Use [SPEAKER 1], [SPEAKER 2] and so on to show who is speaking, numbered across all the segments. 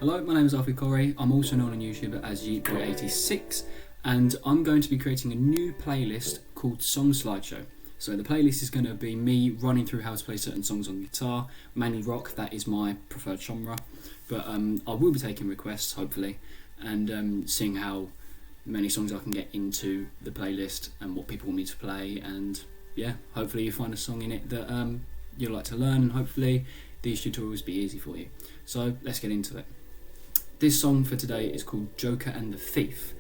[SPEAKER 1] Hello, my name is Alfie Corey. I'm also known on YouTube as YeetBoy86, and I'm going to be creating a new playlist called Song Slideshow. So the playlist is going to be me running through how to play certain songs on guitar, mainly rock, that is my preferred genre, but I will be taking requests, hopefully, and seeing how many songs I can get into the playlist and what people want me to play, and yeah, hopefully you find a song in it that you'd like to learn, and hopefully these tutorials be easy for you. So let's get into it. This song for today is called Joker and the Thief,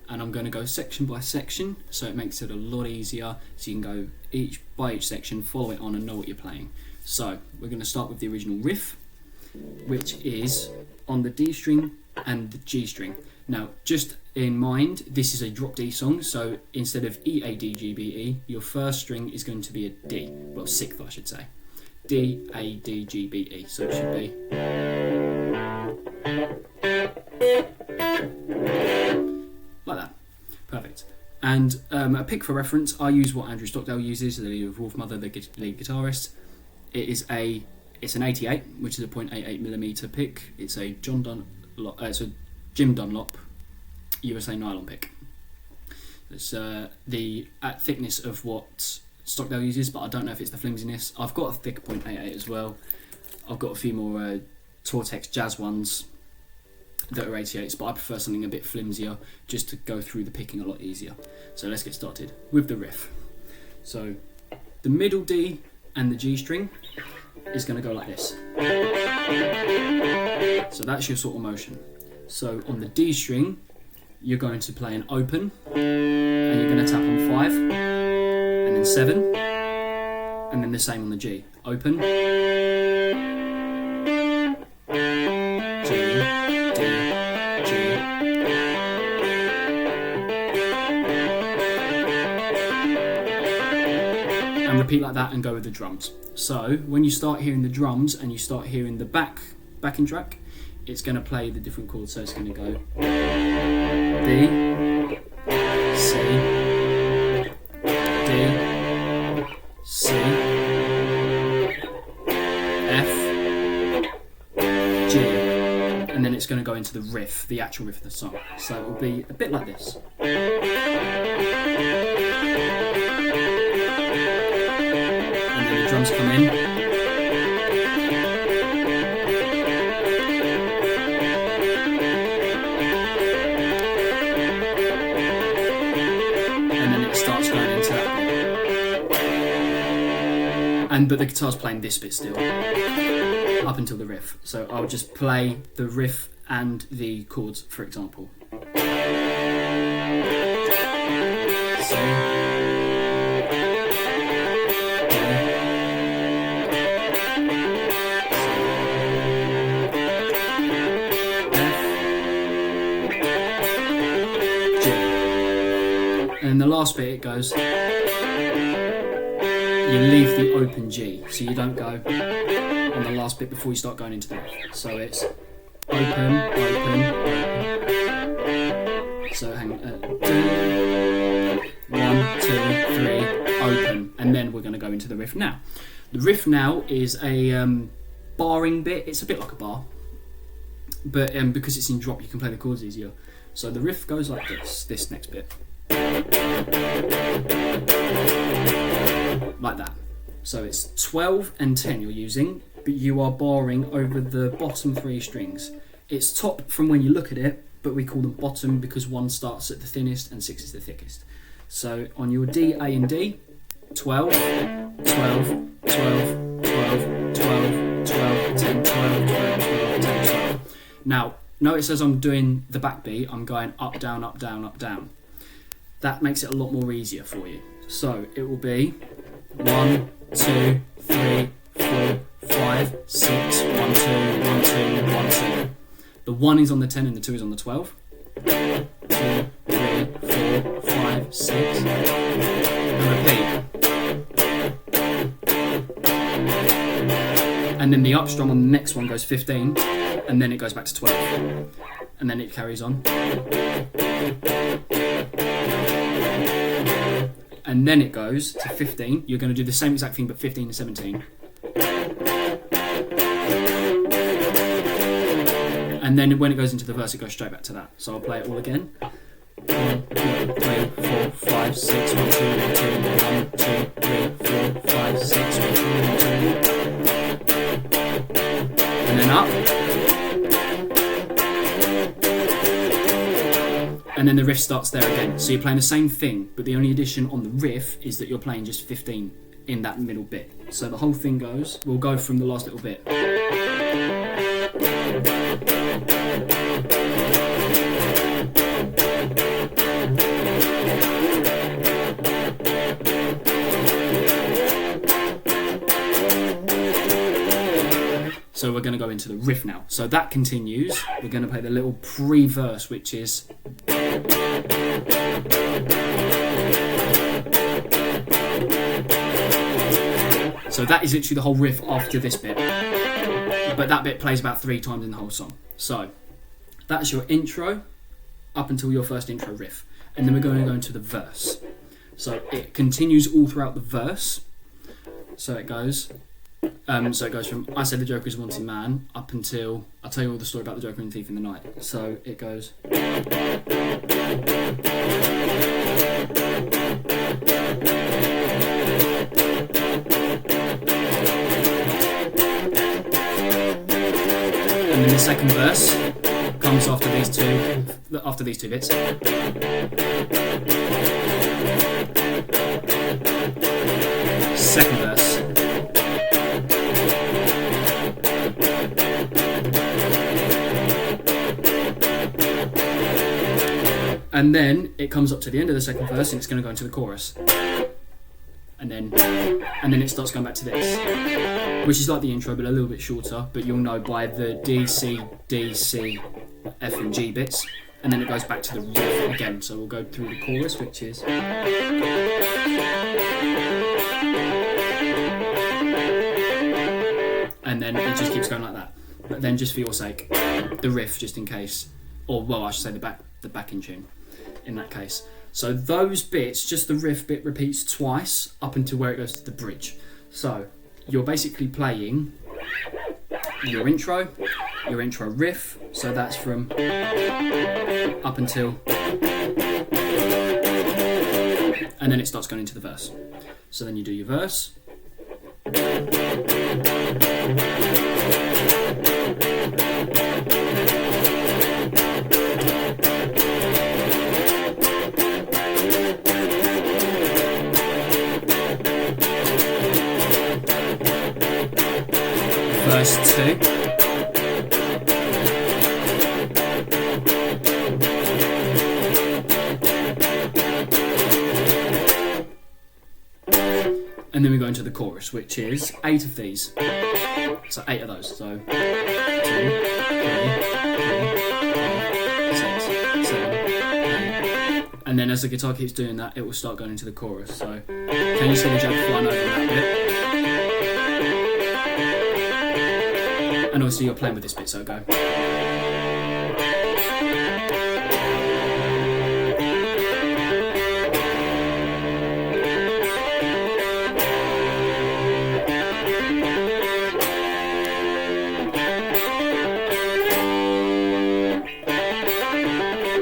[SPEAKER 1] and I'm going to go section by section, so it makes it a lot easier, so you can go each section, follow it on and know what you're playing. So we're going to start with the original riff, which is on the D string and the G string. Now just in mind, this is a drop D song, so instead of E, A, D, G, B, E, your first string is going to be a D, well, sixth I should say. D, A, D, G, B, E, so it should be like that. Perfect. And a pick for reference, I use what Andrew Stockdale uses, the leader of Wolfmother, the lead guitarist. It's an 88, which is a .88mm pick. It's a Jim Dunlop USA nylon pick. It's the thickness of what Stockdale uses, but I don't know if it's the flimsiness. I've got a thick .88 as well. I've got a few more Tortex Jazz ones that are 88s, but I prefer something a bit flimsier just to go through the picking a lot easier. So let's get started with the riff. So the middle D and the G string is going to go like this. So that's your sort of motion. So on the D string, you're going to play an open, and you're going to tap on 5, and then 7, and then the same on the G. Open, G, D, G. And repeat like that and go with the drums. So when you start hearing the drums and you start hearing the backing track, it's going to play the different chords. So it's going to go B, C, D, C, F, G, and then it's going to go into the riff, the actual riff of the song. So it will be a bit like this. And then the drums come in. But the guitar's playing this bit still, up until the riff. So I'll just play the riff and the chords, for example. C, F, G. And in the last bit it goes, you leave the open G, so you don't go on the last bit before you start going into the riff. So it's open, open, open. So hang on, 1, 2, 3, open, and then we're going to go into the riff now. The riff now is a barring bit. It's a bit like a bar, but because it's in drop, you can play the chords easier. So the riff goes like this. This next bit. Like that. So it's 12 and 10 you're using, but you are barring over the bottom 3 strings. It's top from when you look at it, but we call them bottom because 1 starts at the thinnest and 6 is the thickest. So on your D, A and D, 12, 12, 12, 12, 12, 12, 10, 12, 12, 12, 10, 12. Now, notice as I'm doing the backbeat, I'm going up, down, up, down, up, down. That makes it a lot more easier for you. So it will be 1, 2, 3, 4, 5, 6, 1, 2, 1, 2, 1, 2. The 1 is on the 10 and the 2 is on the 12. 2, 3, 4, 5, 6. And repeat. And then the up strum on the next one goes 15, and then it goes back to 12. And then it carries on. And then it goes to 15. You're going to do the same exact thing, but 15 and 17. And then when it goes into the verse, it goes straight back to that. So I'll play it all again. 1, 2, 3, 4, 5, 6, 1, 2, 1, 2, 1, 2, 3, 4, 5, 6, 1, 2, 1, 2. And then up. And then the riff starts there again. So you're playing the same thing, but the only addition on the riff is that you're playing just 15 in that middle bit. So the whole thing goes, we'll go from the last little bit. So we're going to go into the riff now. So that continues. We're going to play the little pre-verse, which is... So that is literally the whole riff after this bit. But that bit plays about 3 times in the whole song. So that's your intro up until your first intro riff. And then we're going to go into the verse. So it continues all throughout the verse. So it goes from I said the Joker is a wanted man up until I'll tell you all the story about the Joker and the Thief in the Night. So it goes. And then the second verse comes after these two bits. Second verse. And then it comes up to the end of the second verse and it's going to go into the chorus. And then it starts going back to this, which is like the intro but a little bit shorter, but you'll know by the D, C, D, C, F and G bits. And then it goes back to the riff again. So we'll go through the chorus, which is... And then it just keeps going like that. But then just for your sake, the riff just in case, or well I should say the backing tune in that case. So those bits, just the riff bit repeats twice up until where it goes to the bridge. So you're basically playing your intro riff, so that's from up until, and then it starts going into the verse. So then you do your verse. Verse 2. And then we go into the chorus, which is 8 of these. So 8 of those. So 2, 3, 4, 5, 6, 7, 8. And then as the guitar keeps doing that, it will start going into the chorus. So can you see the Joker flying over that bit? And obviously you're playing with this bit, so go.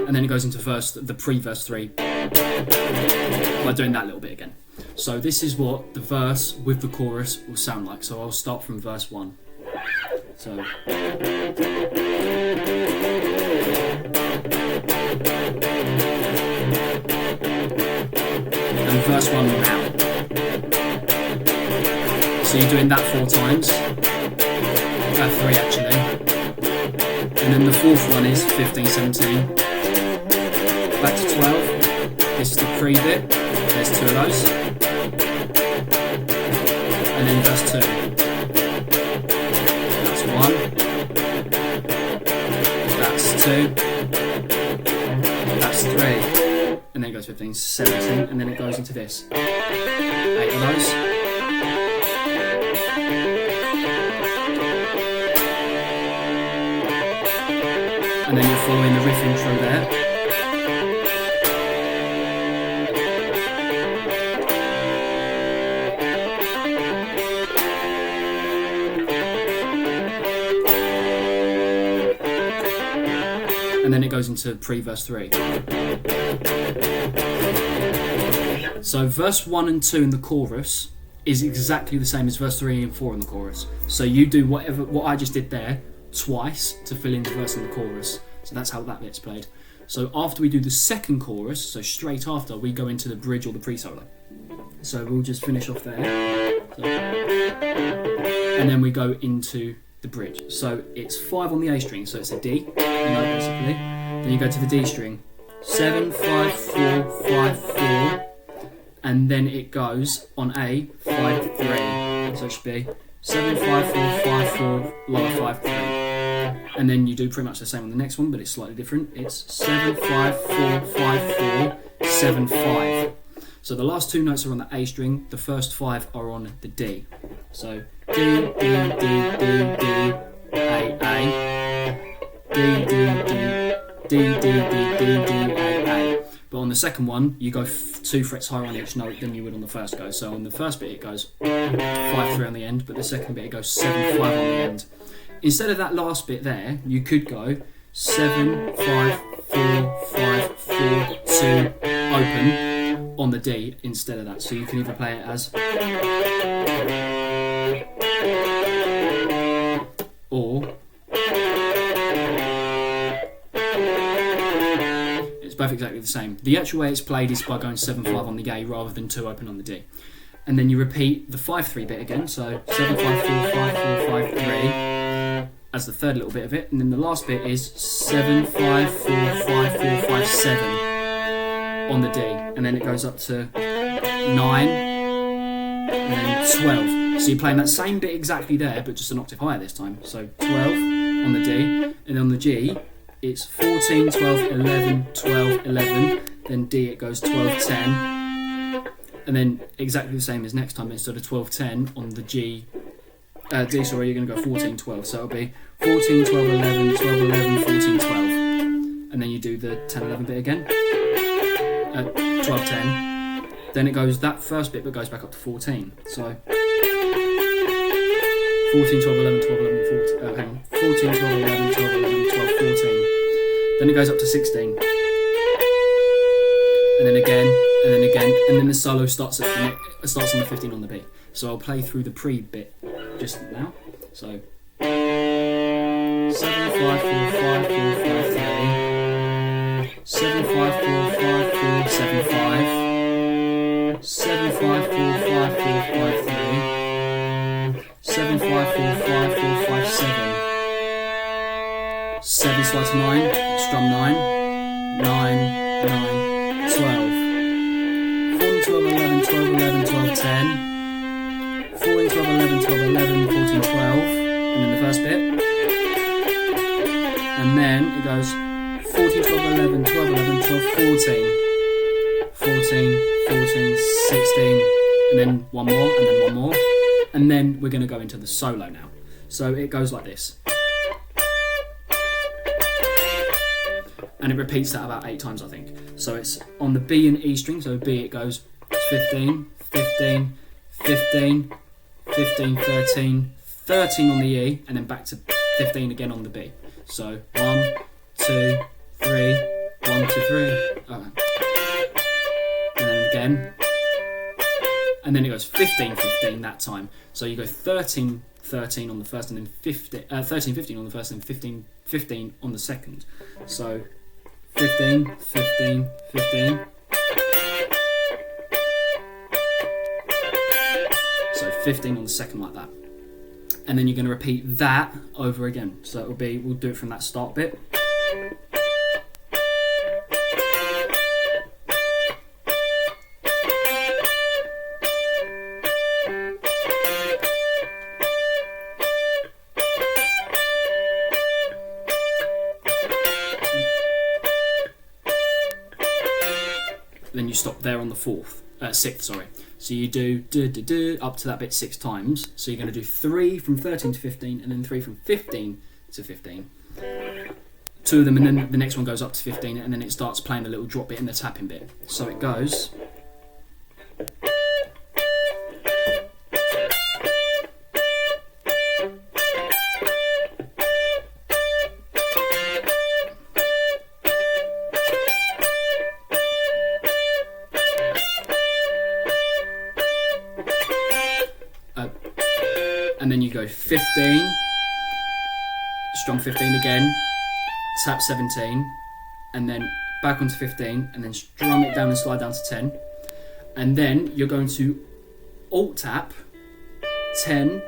[SPEAKER 1] And then it goes into the pre-verse 3 by doing that little bit again. So this is what the verse with the chorus will sound like. So I'll start from verse 1. So and verse 1 now. So you're doing that 4 times. 3 actually. And then the 4th one is 15, 17. Back to 12. This is the pre-bit. There's 2 of those. And then verse 2. That's 1. That's 2. That's 3. And then it goes 15, 17. And then it goes into this. 8 of those. And then you're following the riff intro there. and then it goes into pre-verse 3. So verse 1 and 2 in the chorus is exactly the same as verse 3 and 4 in the chorus. So you do what I just did there twice to fill in the verse and the chorus. So that's how that bit's played. So after we do the second chorus, so straight after, we go into the bridge or the pre-solo. So we'll just finish off there. And then we go into the bridge. So it's 5 on the A string, so it's a D, basically. Then you go to the D string, 7, 5, 4, 5, 4. And then it goes on A, 5, 3. So it should be 7, 5, 4, 5, 4, lower 5, 3. And then you do pretty much the same on the next one, but it's slightly different. It's 7, 5, 4, 5, 4, 7, 5. So the last 2 notes are on the A string, the first 5 are on the D. So D, D, D, D, D, A, A. D, D, D, D, D, D, D, D, A, A. But on the second one, you go 2 frets higher on each note than you would on the first go. So on the first bit, it goes 5, 3 on the end, but the second bit, it goes 7, 5 on the end. Instead of that last bit there, you could go 7, 5, 4, 5, 4, 2, open on the D instead of that. So you can either play it as, or it's both exactly the same. The actual way it's played is by going 7, 5 on the A rather than 2 open on the D. And then you repeat the 5, 3 bit again. So 7, 5, 4, 5, 4, 5, 3 as the third little bit of it. And then the last bit is 7, 5, 4, 5, 4, 5, 7 on the D, and then it goes up to 9 and then 12. So you're playing that same bit exactly there, but just an octave higher this time. So 12 on the D, and on the G it's 14, 12, 11, 12, 11. Then D it goes 12, 10, and then exactly the same as next time. Instead of 12, 10 on the G, D, sorry, you're going to go 14, 12. So it'll be 14, 12, 11, 12, 11, 14, 12, and then you do the 10, 11 bit again. 12, 10. Then it goes, that first bit, but goes back up to 14. So 14, 12, 11, 12, 11, 14. Hang on. 14, 12, 11, 12, 11, 12, 14. Then it goes up to 16. And then again, and then again, and then the solo starts on the 15 on the B. So I'll play through the pre bit just now. So 7, 5, 4, 5, 4, 5, 3. 7, 5, 4, 5, 4, 7, 5. 7, 5, 4, 5, 4, 5, 3. 7, 5, 4, 5, 4, 5, 7. 7 slide to 9, strum 9. 9, 9, 12. 14, 12, 11, 12, 11, 12, 10. 14, 12, 11, 12, 11, 14, 12. And then the first bit. And then it goes 14, 12, 11, 12, 11, 12, 14. 14, 14, 16. And then one more, and then one more. And then we're going to go into the solo now. So it goes like this. And it repeats that about 8 times, I think. So it's on the B and E string. So B, it goes 15, 15, 15, 15, 13, 13 on the E, and then back to 15 again on the B. So 1, 2, 3, 1, 2, 3. And then again. And then it goes 15, 15 that time. So you go 13, 13 on the first, and then 13, 15 on the first, and 15, 15 on the second. So 15, 15, 15. So 15 on the second like that. And then you're going to repeat that over again. So it'll be, we'll do it from that start bit. Then you stop there on the sixth, sorry. So you do up to that bit 6 times. So you're going to do 3 from 13 to 15, and then 3 from 15 to 15. 2 of them, and then the next one goes up to 15, and then it starts playing a little drop bit in the tapping bit. So it goes. So 15, strum 15 again, tap 17, and then back onto 15, and then strum it down and slide down to 10. And then you're going to alt tap 10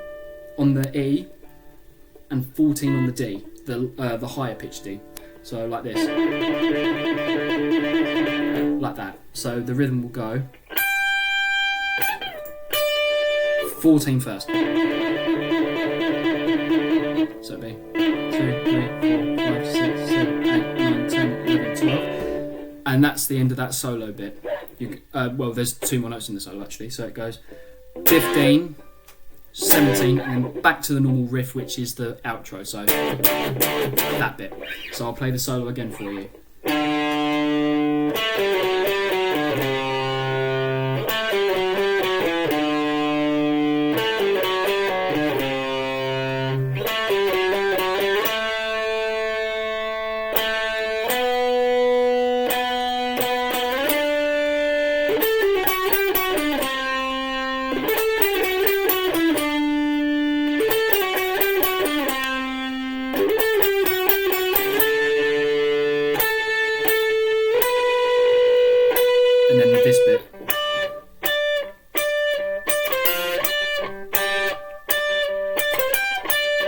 [SPEAKER 1] on the E and 14 on the D, the higher pitch D. So like this, like that. So the rhythm will go 14 first. So it'll be 2, 3, 4, 5, 6, 7, 8, 9, 10, 11, 12. And that's the end of that solo bit. Well, there's 2 more notes in the solo actually. So it goes 15, 17, and then back to the normal riff, which is the outro. So that bit. So I'll play the solo again for you. And then this bit.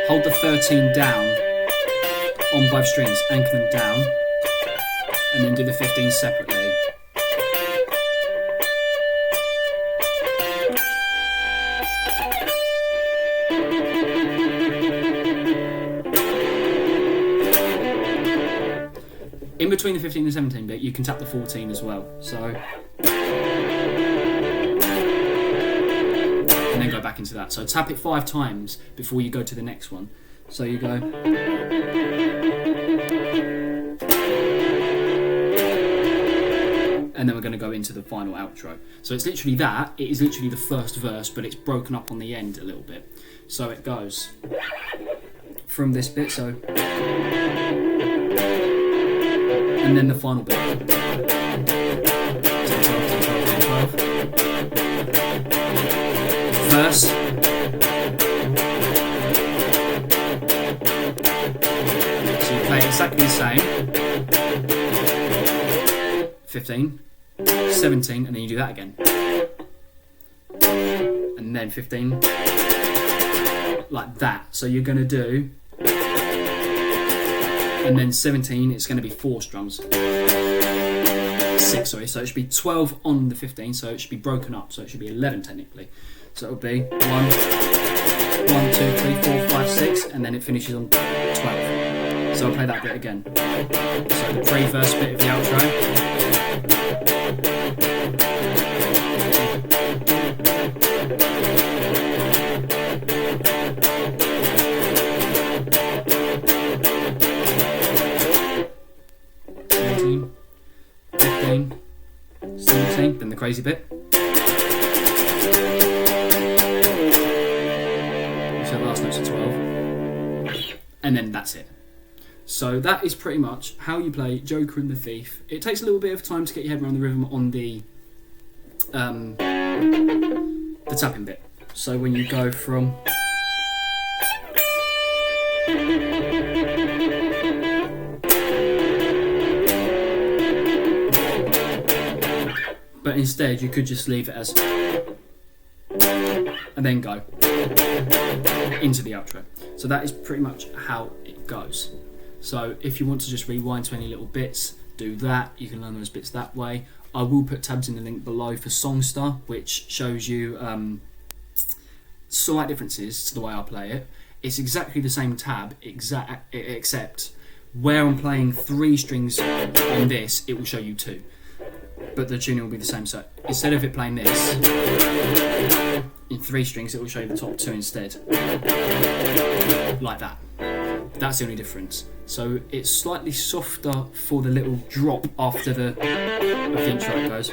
[SPEAKER 1] Hold the 13 down on both strings, anchor them down, and then do the 15 separately. In between the 15 and 17 bit, you can tap the 14 as well. So, and then go back into that. So tap it 5 times before you go to the next one. So you go. And then we're going to go into the final outro. So it's literally that. It is literally the first verse, but it's broken up on the end a little bit. So it goes from this bit. So. And then the final bit. 10, 12, 10, 12. Verse. So you play exactly the same. 15, 17, and then you do that again. And then 15. Like that. So you're going to do. And then 17, it's going to be 4 strums. 6, sorry. So it should be 12 on the 15, so it should be broken up. So it should be 11 technically. So it'll be 1, 2, 3, 4, 5, 6, and then it finishes on 12. So I'll play that bit again. So the pre-verse bit of the outro. Then the crazy bit. So the last notes are 12. And then that's it. So that is pretty much how you play Joker and the Thief. It takes a little bit of time to get your head around the rhythm on the tapping bit. So when you go from but instead you could just leave it as and then go into the outro. So that is pretty much how it goes. So if you want to just rewind to any little bits, do that. You can learn those bits that way. I will put tabs in the link below for Songstar, which shows you slight differences to the way I play it. It's exactly the same tab, except where I'm playing 3 strings on this, it will show you 2. But the tuning will be the same. So instead of it playing this in 3 strings, it will show you the top 2 instead, like that. That's the only difference. So it's slightly softer for the little drop after the intro. It goes,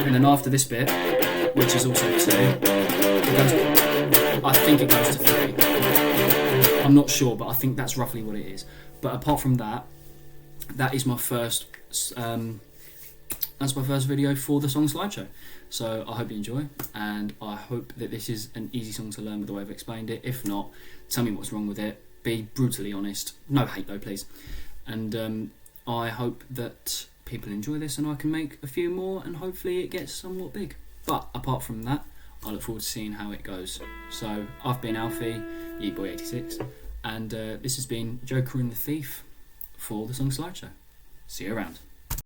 [SPEAKER 1] and then after this bit, which is also 2, it goes, I think it goes to 3. I'm not sure, but I think that's roughly what it is. But apart from that, that is my first that's my first video for the song slideshow. So I hope you enjoy, and I hope that this is an easy song to learn with the way I've explained it. If not, tell me what's wrong with it. Be brutally honest. No hate though, please. And I hope that people enjoy this and I can make a few more and hopefully it gets somewhat big. But apart from that, I look forward to seeing how it goes. So I've been Alfie, YeetBoy86, and this has been Joker and the Thief for the song slideshow. See you around.